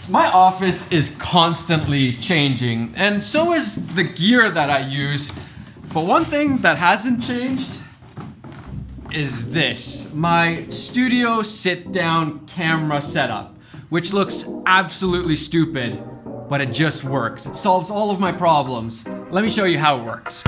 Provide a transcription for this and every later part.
My office is constantly changing, and so is the gear that I use. But one thing that hasn't changed is this, my studio sit-down camera setup, which looks absolutely stupid, but it just works. It solves all of my problems. Let me show you how it works.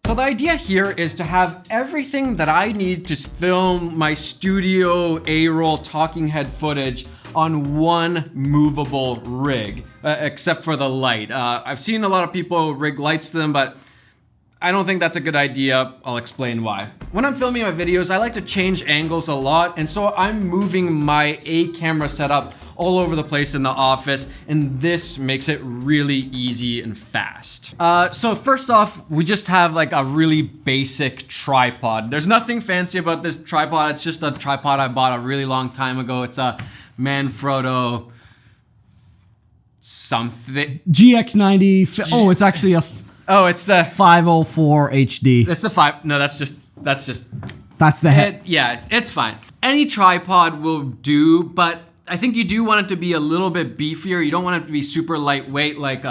So the idea here is to have everything that I need to film my studio A-roll talking head footage on one movable rig, except for the light. I've seen a lot of people rig lights to them, but I don't think that's a good idea. I'll explain why. When I'm filming my videos, I like to change angles a lot, and so I'm moving my A camera setup all over the place in the office, and this makes it really easy and fast. So first off, we just have like a really basic tripod. There's nothing fancy about this tripod. It's just a tripod I bought a really long time ago. It's a Manfrotto something. GX90. Oh, it's actually a. Oh, it's the 504 HD. That's the 5. No, that's just. That's the head. Yeah, it's fine. Any tripod will do, but I think you do want it to be a little bit beefier. You don't want it to be super lightweight like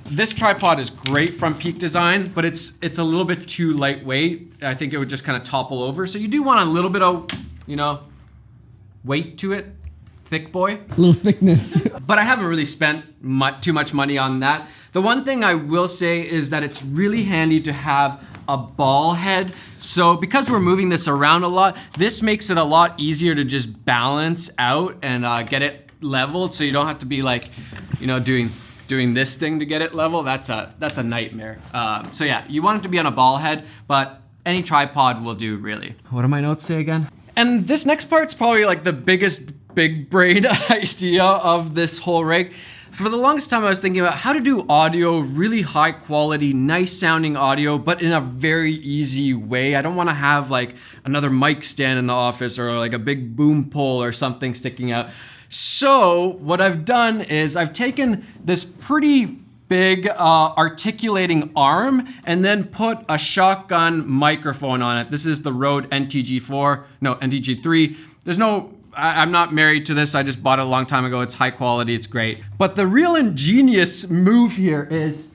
this tripod is great from Peak Design, but it's a little bit too lightweight. I think it would just kind of topple over. So you do want a little bit of, you know, weight to it. Thick boy. A little thickness. But I haven't really spent too much money on that. The one thing I will say is that it's really handy to have a ball head. So because we're moving this around a lot, this makes it a lot easier to just balance out and get it leveled. So you don't have to be like, you know, doing this thing to get it level. That's a nightmare. So yeah, you want it to be on a ball head, but any tripod will do really. What do my notes say again? And this next part's probably like the biggest big brain idea of this whole rig. For the longest time I was thinking about how to do audio, really high quality, nice sounding audio, but in a very easy way. I don't want to have like another mic stand in the office or like a big boom pole or something sticking out. So what I've done is I've taken this pretty big articulating arm and then put a shotgun microphone on it. This is the Rode NTG3. I'm not married to this. I just bought it a long time ago. It's high quality. It's great. But the real ingenious move here is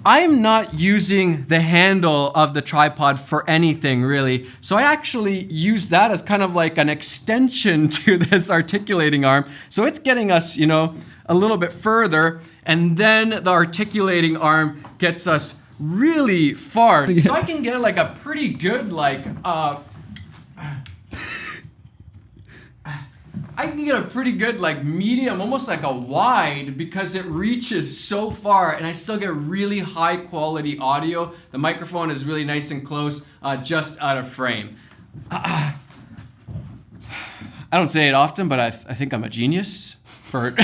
I'm not using the handle of the tripod for anything really. So I actually use that as kind of like an extension to this articulating arm. So it's getting us, you know, a little bit further, and then the articulating arm gets us really far. So I can get like a pretty good like I can get a pretty good like medium, almost like a wide, because it reaches so far and I still get really high quality audio. The microphone is really nice and close, just out of frame. I don't say it often, but I think I'm a genius for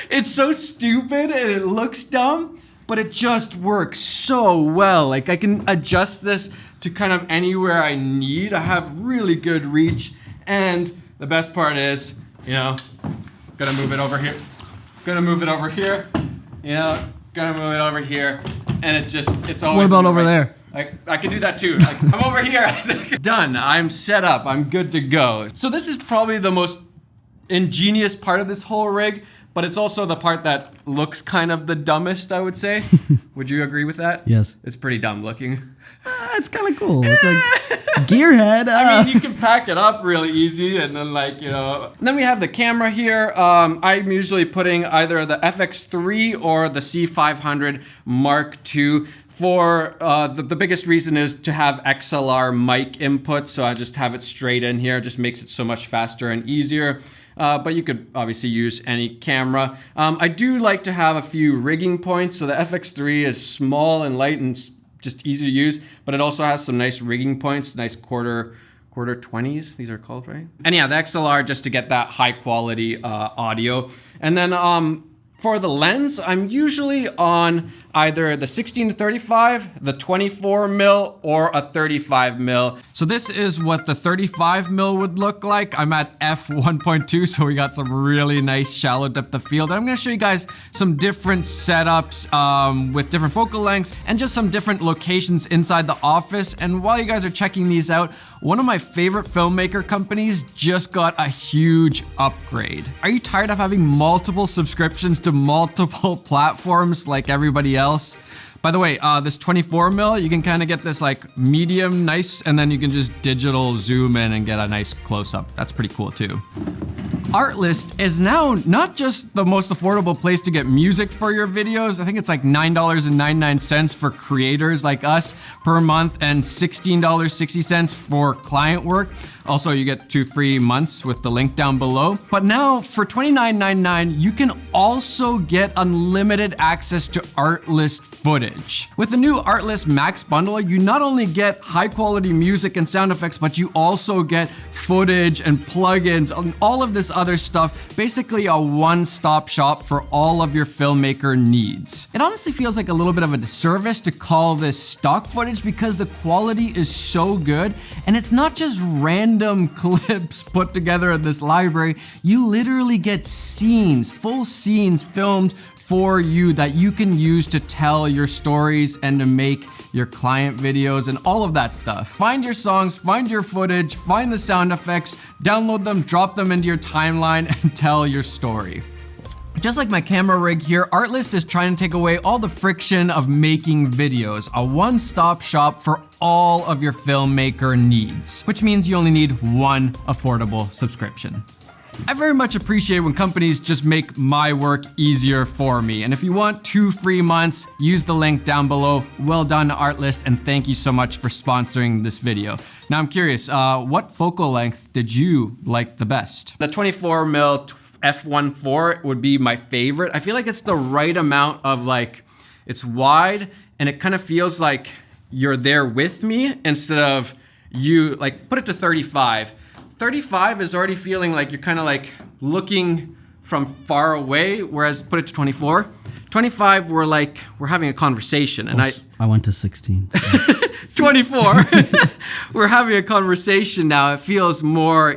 it's so stupid and it looks dumb, but it just works so well. Like I can adjust this to kind of anywhere I need. I have really good reach, and the best part is, you know, gonna move it over here, you know, gonna move it over here, and it's always. What about over there? I can do that too. Like, I'm over here. Done. I'm set up. I'm good to go. So this is probably the most ingenious part of this whole rig, but it's also the part that looks kind of the dumbest, I would say. Would you agree with that? Yes. It's pretty dumb looking. It's kind of cool. It's like gearhead. I mean, you can pack it up really easy, and then like, you know. And then we have the camera here. I'm usually putting either the FX3 or the C500 Mark II. For the biggest reason is to have XLR mic input, so I just have it straight in here. It just makes it so much faster and easier. But you could obviously use any camera. I do like to have a few rigging points. So the FX3 is small and light and just easy to use, but it also has some nice rigging points, nice quarter 20s, these are called, right? And yeah, the XLR just to get that high quality audio. And then for the lens, I'm usually on either the 16-35, the 24mm, or a 35mm. So this is what the 35mm would look like. I'm at f1.2, so we got some really nice shallow depth of field. I'm gonna show you guys some different setups with different focal lengths and just some different locations inside the office. And while you guys are checking these out, One of my favorite filmmaker companies just got a huge upgrade. Are you tired of having multiple subscriptions to multiple platforms like everybody else? By the way, this 24mm, you can kind of get this like medium nice, and then you can just digital zoom in and get a nice close-up. That's pretty cool too. Artlist is now not just the most affordable place to get music for your videos. I think it's like $9.99 for creators like us per month and $16.60 for client work. Also, you get 2 free months with the link down below. But now for $29.99, you can also get unlimited access to Artlist footage. With the new Artlist Max bundle, you not only get high quality music and sound effects, but you also get footage and plugins and all of this other stuff. Basically a one-stop shop for all of your filmmaker needs. It honestly feels like a little bit of a disservice to call this stock footage because the quality is so good, and it's not just random clips put together in this library. You literally get scenes, full scenes filmed for you that you can use to tell your stories and to make your client videos and all of that stuff. Find your songs, find your footage, find the sound effects, download them, drop them into your timeline, and tell your story. Just like my camera rig here, Artlist is trying to take away all the friction of making videos, a one-stop shop for all of your filmmaker needs, which means you only need one affordable subscription. I very much appreciate when companies just make my work easier for me. And if you want 2 free months, use the link down below. Well done, Artlist, and thank you so much for sponsoring this video. Now I'm curious, what focal length did you like the best? The 24mm f1.4 would be my favorite. I feel like it's the right amount of like, it's wide and it kind of feels like you're there with me instead of you, like put it to 35. 35 is already feeling like you're kind of like looking from far away, whereas put it to 24. 25, we're having a conversation, and I went to 16. 24, we're having a conversation now. It feels more,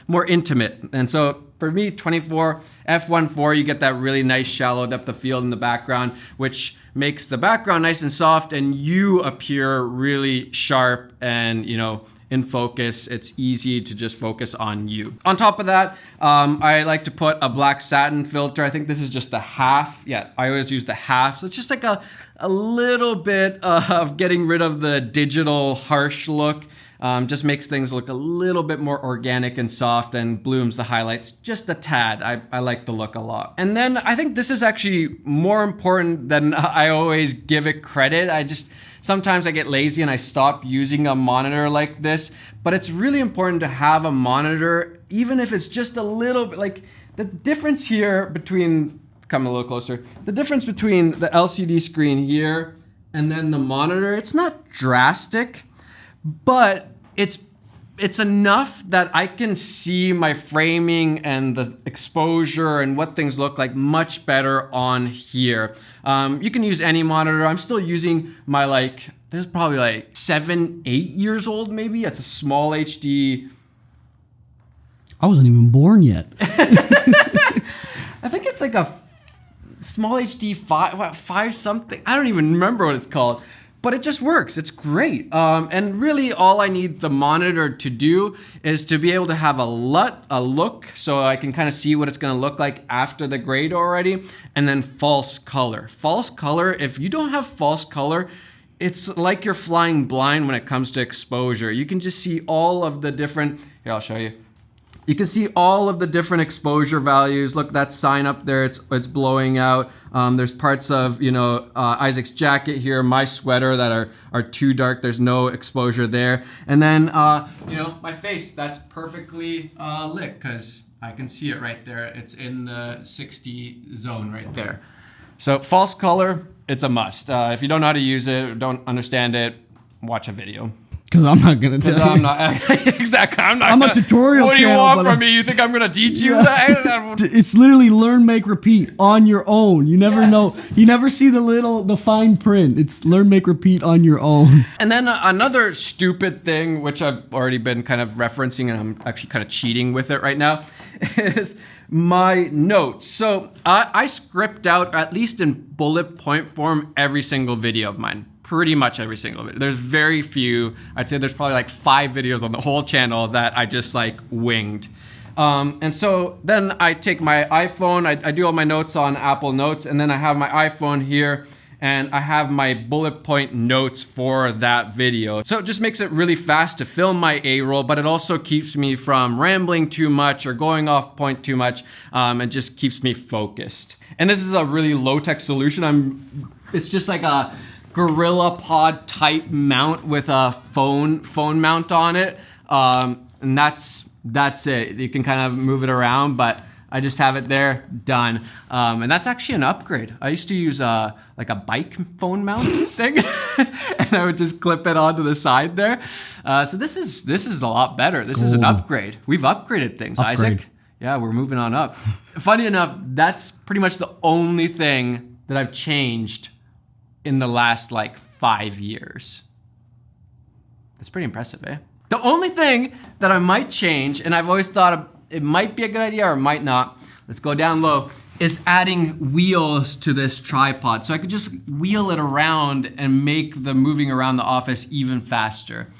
more intimate. And so for me, 24, f1.4, you get that really nice shallow depth of field in the background, which makes the background nice and soft, and you appear really sharp and, in focus. It's easy to just focus on you. On top of that, I like to put a black satin filter. I think this is just a half. Yeah, I always use the half. So it's just like a little bit of getting rid of the digital harsh look. Just makes things look a little bit more organic and soft and blooms the highlights just a tad. I like the look a lot. And then I think this is actually more important than I always give it credit. Sometimes I get lazy and I stop using a monitor like this, but it's really important to have a monitor, even if it's just a little bit. Like the difference here between, come a little closer, the difference between the LCD screen here and then the monitor, it's not drastic, but it's enough that I can see my framing and the exposure and what things look like much better on here. You can use any monitor. I'm still using my this is probably 7, 8 years old maybe. It's a small HD. I wasn't even born yet. I think it's like a small HD 5 something. I don't even remember what it's called. But it just works, it's great. And really all I need the monitor to do is to be able to have a look so I can kind of see what it's gonna look like after the grade already, and then false color. False color, if you don't have false color, it's like you're flying blind when it comes to exposure. You can just see all of the different, here I'll show you. You can see all of the different exposure values. Look, that sign up there, it's blowing out. There's parts of, Isaac's jacket here, my sweater that are too dark. There's no exposure there. And then, my face, that's perfectly lit because I can see it right there. It's in the 60 zone right there. So false color, it's a must. If you don't know how to use it or don't understand it, watch a video. Because I'm not going to tell you. I'm not, exactly, I'm a tutorial What do you channel, want from me? You think I'm going to teach you that? It's literally learn, make, repeat on your own. You never know. You never see the fine print. It's learn, make, repeat on your own. And then another stupid thing, which I've already been kind of referencing, and I'm actually kind of cheating with it right now, is my notes. So I script out, at least in bullet point form, every single video of mine. pretty much every single video. There's very few. I'd say there's probably like 5 videos on the whole channel that I just like winged. And so then I take my iPhone, I do all my notes on Apple Notes, and then I have my iPhone here, and I have my bullet point notes for that video. So it just makes it really fast to film my A-roll, but it also keeps me from rambling too much or going off point too much, and just keeps me focused. And this is a really low-tech solution. It's just like a Gorilla Pod type mount with a phone mount on it, and that's it. You can kind of move it around, but I just have it there, done. And that's actually an upgrade. I used to use like a bike phone mount thing, and I would just clip it onto the side there. So this is a lot better. This is an upgrade. We've upgraded things, Isaac. Yeah, we're moving on up. Funny enough, that's pretty much the only thing that I've changed in the last like 5 years. That's pretty impressive, eh? The only thing that I might change, and I've always thought it might be a good idea or might not, let's go down low, is adding wheels to this tripod. So I could just wheel it around and make the moving around the office even faster.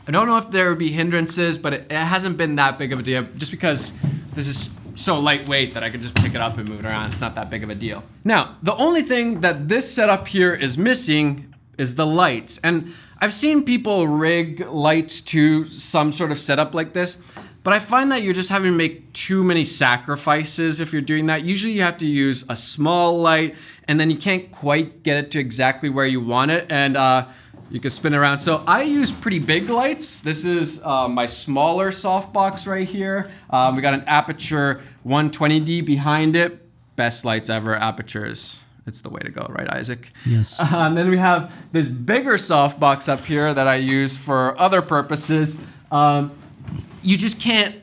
I don't know if there would be hindrances, but it hasn't been that big of a deal, just because this is so lightweight that I could just pick it up and move it around. It's not that big of a deal. Now, the only thing that this setup here is missing is the lights. And I've seen people rig lights to some sort of setup like this, but I find that you're just having to make too many sacrifices if you're doing that. Usually you have to use a small light, and then you can't quite get it to exactly where you want it, and you can spin around. So I use pretty big lights. This is my smaller softbox right here. We got an Aperture 120D behind it. Best lights ever, Apertures. It's the way to go, right, Isaac? Yes. And then we have this bigger softbox up here that I use for other purposes. You just can't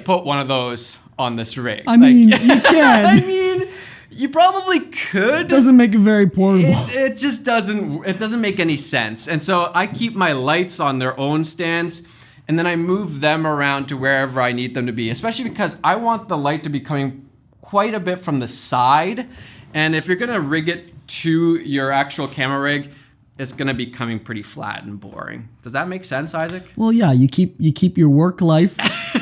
put one of those on this rig. I mean, you can. I mean, you probably could. It doesn't make it very portable. It just doesn't make any sense. And so I keep my lights on their own stands, and then I move them around to wherever I need them to be, especially because I want the light to be coming quite a bit from the side. And if you're gonna rig it to your actual camera rig, it's gonna be coming pretty flat and boring. Does that make sense, Isaac? Well, yeah, you keep your work life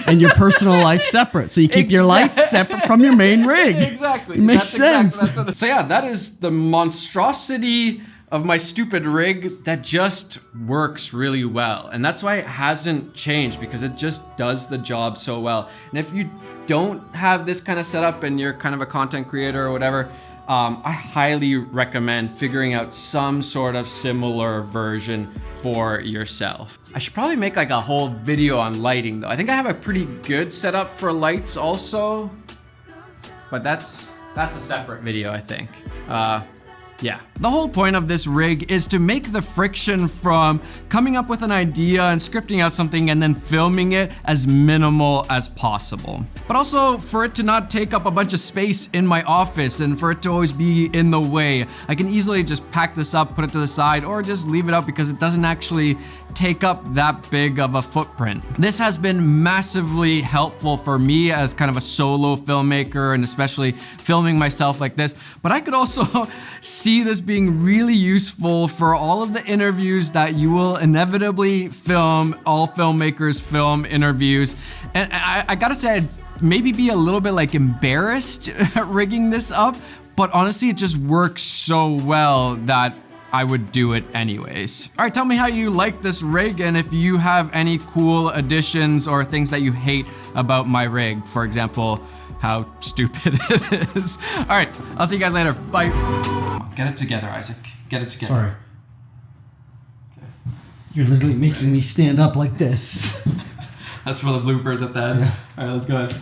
and your personal life separate. So you keep your lights separate from your main rig. Exactly. It makes sense. So yeah, that is the monstrosity of my stupid rig that just works really well. And that's why it hasn't changed, because it just does the job so well. And if you don't have this kind of setup and you're kind of a content creator or whatever, I highly recommend figuring out some sort of similar version for yourself. I should probably make like a whole video on lighting though. I think I have a pretty good setup for lights also, but that's a separate video, I think. Yeah. The whole point of this rig is to make the friction from coming up with an idea and scripting out something and then filming it as minimal as possible. But also for it to not take up a bunch of space in my office and for it to always be in the way. I can easily just pack this up, put it to the side, or just leave it up because it doesn't actually take up that big of a footprint. This has been massively helpful for me as kind of a solo filmmaker, and especially filming myself like this. But I could also see this being really useful for all of the interviews that you will inevitably film. All filmmakers film interviews. And I gotta say, I'd maybe be a little bit like embarrassed rigging this up, but honestly, it just works so well that I would do it anyways. All right, tell me how you like this rig and if you have any cool additions or things that you hate about my rig. For example, how stupid it is. All right, I'll see you guys later. Bye. Get it together, Isaac. Get it together. Sorry. You're literally making me stand up like this. That's for the bloopers at the end. Yeah. All right, let's go ahead.